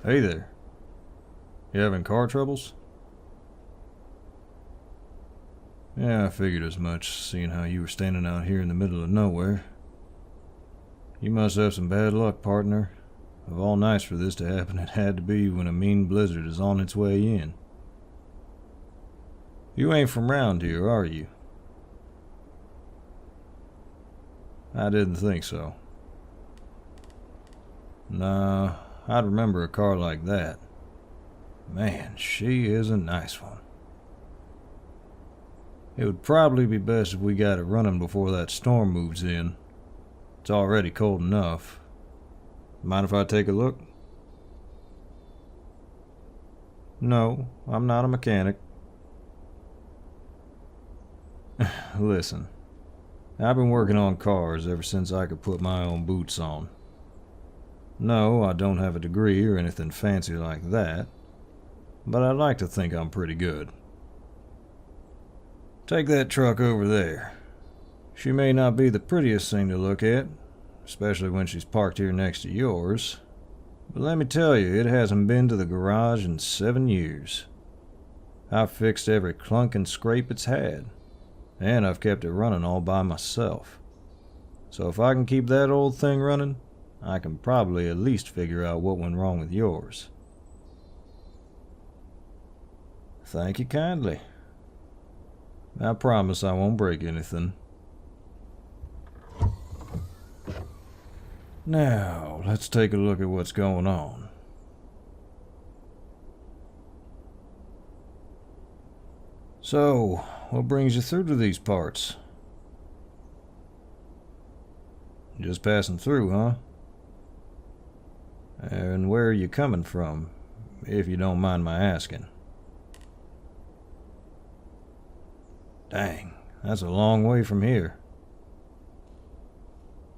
Hey there. You having car troubles? Yeah, I figured as much, seeing how you were standing out here in the middle of nowhere. You must have some bad luck, partner. Of all nights for this to happen, it had to be when a mean blizzard is on its way in. You ain't from round here, are you? I didn't think so. Nah, I'd remember a car like that. Man, she is a nice one. It would probably be best if we got it running before that storm moves in. It's already cold enough. Mind if I take a look? No, I'm not a mechanic. Listen, I've been working on cars ever since I could put my own boots on. No, I don't have a degree or anything fancy like that, but I'd like to think I'm pretty good. Take that truck over there. She may not be the prettiest thing to look at, especially when she's parked here next to yours, but let me tell you, it hasn't been to the garage in 7 years. I've fixed every clunk and scrape it's had, and I've kept it running all by myself. So if I can keep that old thing running, I can probably at least figure out what went wrong with yours. Thank you kindly. I promise I won't break anything. Now, let's take a look at what's going on. So, what brings you through to these parts? Just passing through, huh? And where are you coming from, if you don't mind my asking? Dang, that's a long way from here.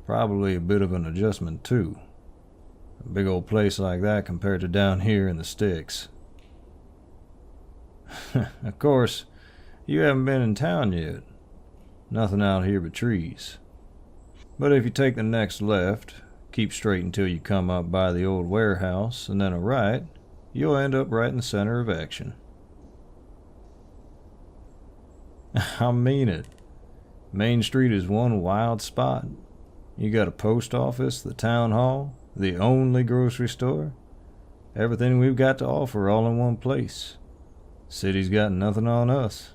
Probably a bit of an adjustment, too. A big old place like that compared to down here in the sticks. Of course, you haven't been in town yet. Nothing out here but trees. But if you take the next left, keep straight until you come up by the old warehouse, and then a right, you'll end up right in the center of action. I mean it. Main Street is one wild spot. You got a post office, the town hall, the only grocery store. Everything we've got to offer all in one place. City's got nothing on us.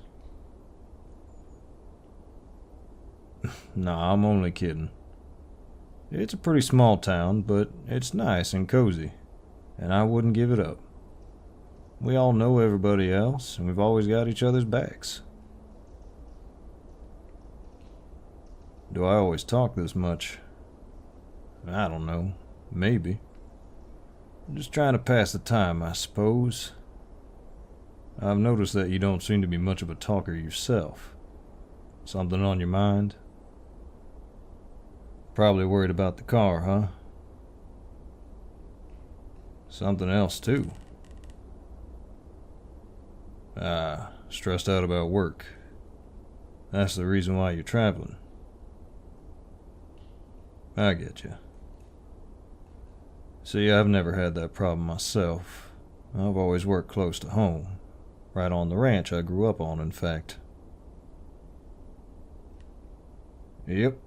Nah, I'm only kidding. It's a pretty small town, but it's nice and cozy, and I wouldn't give it up. We all know everybody else, and we've always got each other's backs. Do I always talk this much? I don't know. Maybe. I'm just trying to pass the time, I suppose. I've noticed that you don't seem to be much of a talker yourself. Something on your mind? Probably worried about the car, huh? Something else, too. Stressed out about work. That's the reason why you're traveling. I get you. See, I've never had that problem myself. I've always worked close to home. Right on the ranch I grew up on, in fact. Yep.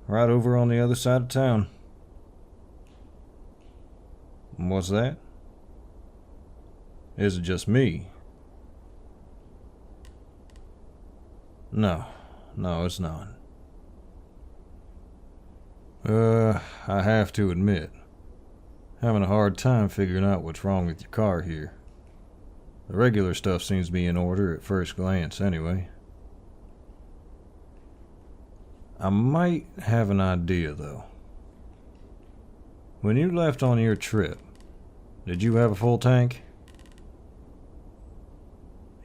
Right over on the other side of town. What's that? Is it just me? No, it's not. I have to admit, having a hard time figuring out what's wrong with your car here. The regular stuff seems to be in order at first glance, anyway. I might have an idea, though. When you left on your trip, did you have a full tank?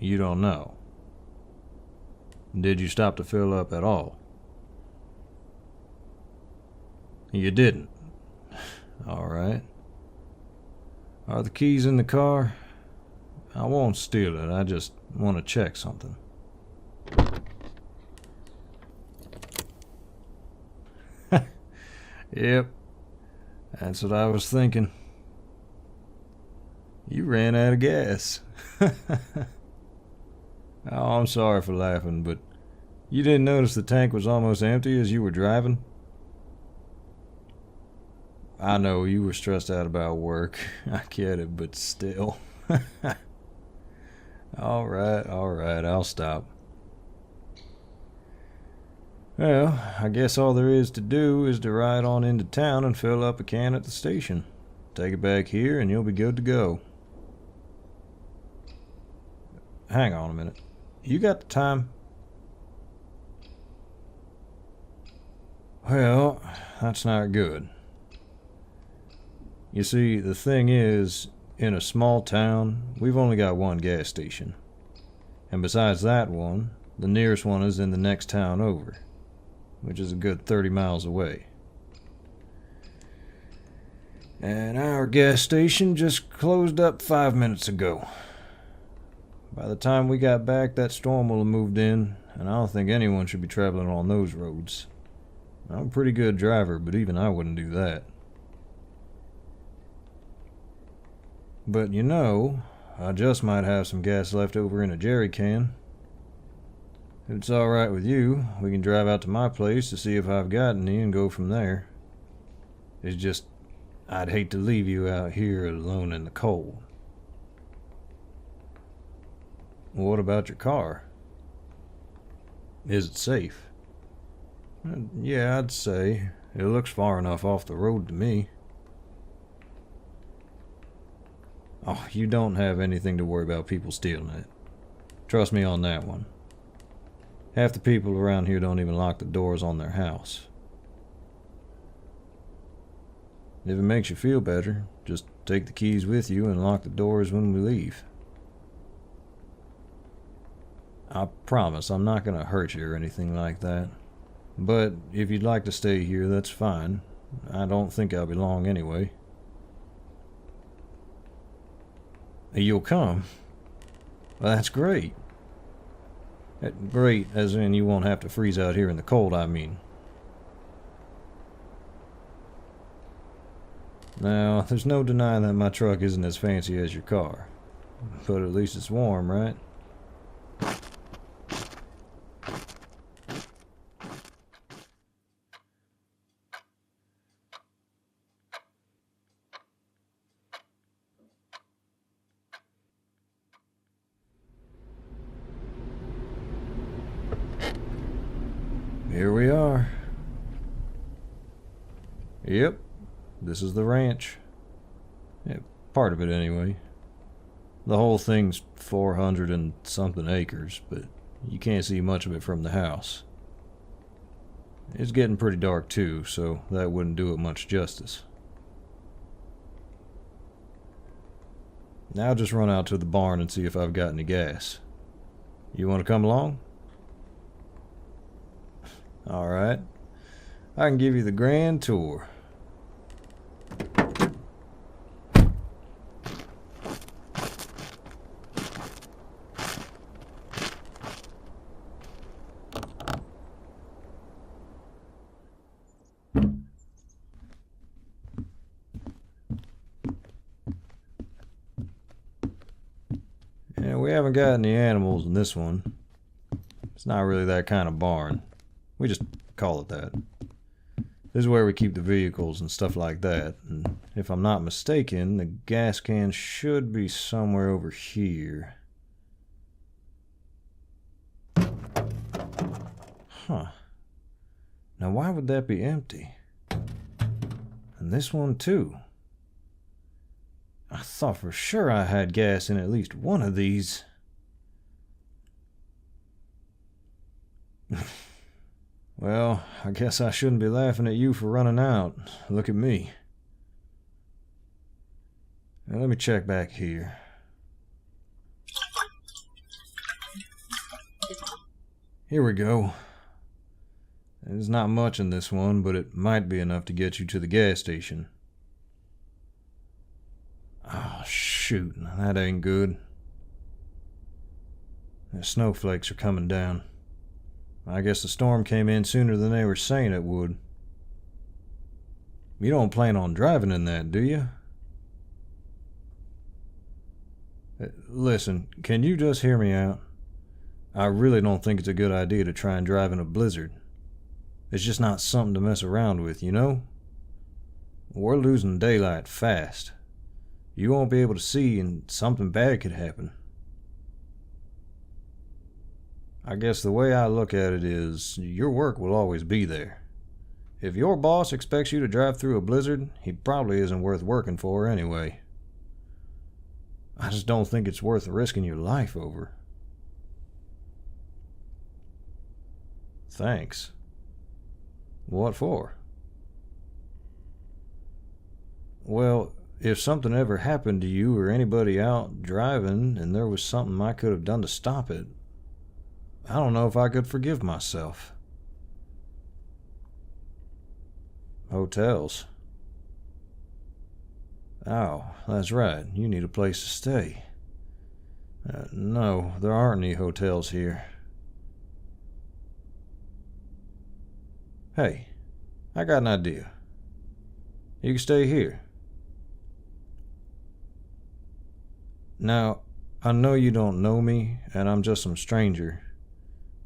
You don't know. Did you stop to fill up at all? You didn't. Alright. Are the keys in the car? I won't steal it, I just want to check something. Yep. That's what I was thinking. You ran out of gas. Oh, I'm sorry for laughing, but you didn't notice the tank was almost empty as you were driving? I know you were stressed out about work. I get it, but still. Alright, I'll stop. Well, I guess all there is to do is to ride on into town and fill up a can at the station. Take it back here and you'll be good to go. Hang on a minute. You got the time? Well, that's not good. You see, the thing is, in a small town, we've only got one gas station. And besides that one, the nearest one is in the next town over, which is a good 30 miles away. And our gas station just closed up 5 minutes ago. By the time we got back, that storm will have moved in, and I don't think anyone should be traveling on those roads. I'm a pretty good driver, but even I wouldn't do that. But you know, I just might have some gas left over in a jerry can. If it's alright with you, we can drive out to my place to see if I've got any and go from there. It's just, I'd hate to leave you out here alone in the cold. What about your car? Is it safe? Yeah, I'd say. It looks far enough off the road to me. Oh, you don't have anything to worry about people stealing it. Trust me on that one. Half the people around here don't even lock the doors on their house. If it makes you feel better, just take the keys with you and lock the doors when we leave. I promise I'm not going to hurt you or anything like that. But if you'd like to stay here, that's fine. I don't think I'll be long anyway. You'll come? Well, that's great. Great, as in you won't have to freeze out here in the cold, I mean. Now, there's no denying that my truck isn't as fancy as your car. But at least it's warm, right? Here we are. Yep, this is the ranch. Yeah, part of it anyway. The whole thing's 400 and something acres, but you can't see much of it from the house. It's getting pretty dark too, so that wouldn't do it much justice. Now just run out to the barn and see if I've got any gas. You want to come along? Alright. I can give you the grand tour. Yeah, we haven't got any animals in this one. It's not really that kind of barn. We just call it that. This is where we keep the vehicles and stuff like that. And if I'm not mistaken, the gas can should be somewhere over here. Huh. Now why would that be empty? And this one too. I thought for sure I had gas in at least one of these. Well, I guess I shouldn't be laughing at you for running out. Look at me. Now let me check back here. Here we go. There's not much in this one, but it might be enough to get you to the gas station. Oh, shoot. That ain't good. The snowflakes are coming down. I guess the storm came in sooner than they were saying it would. You don't plan on driving in that, do you? Listen, can you just hear me out? I really don't think it's a good idea to try and drive in a blizzard. It's just not something to mess around with, you know? We're losing daylight fast. You won't be able to see, and something bad could happen. I guess the way I look at it is, your work will always be there. If your boss expects you to drive through a blizzard, he probably isn't worth working for anyway. I just don't think it's worth risking your life over. Thanks. What for? Well, if something ever happened to you or anybody out driving and there was something I could have done to stop it, I don't know if I could forgive myself. Hotels. Oh, that's right. You need a place to stay. No, there aren't any hotels here. Hey, I got an idea. You can stay here. Now, I know you don't know me, and I'm just some stranger,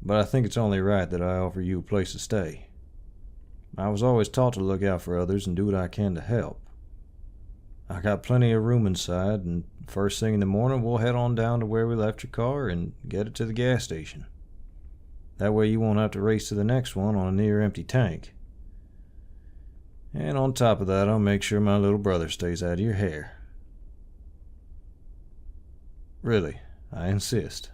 but I think it's only right that I offer you a place to stay. I was always taught to look out for others and do what I can to help. I got plenty of room inside, and first thing in the morning we'll head on down to where we left your car and get it to the gas station. That way you won't have to race to the next one on a near-empty tank. And on top of that, I'll make sure my little brother stays out of your hair. Really, I insist.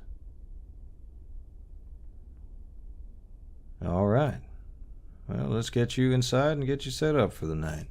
All right. Well, let's get you inside and get you set up for the night.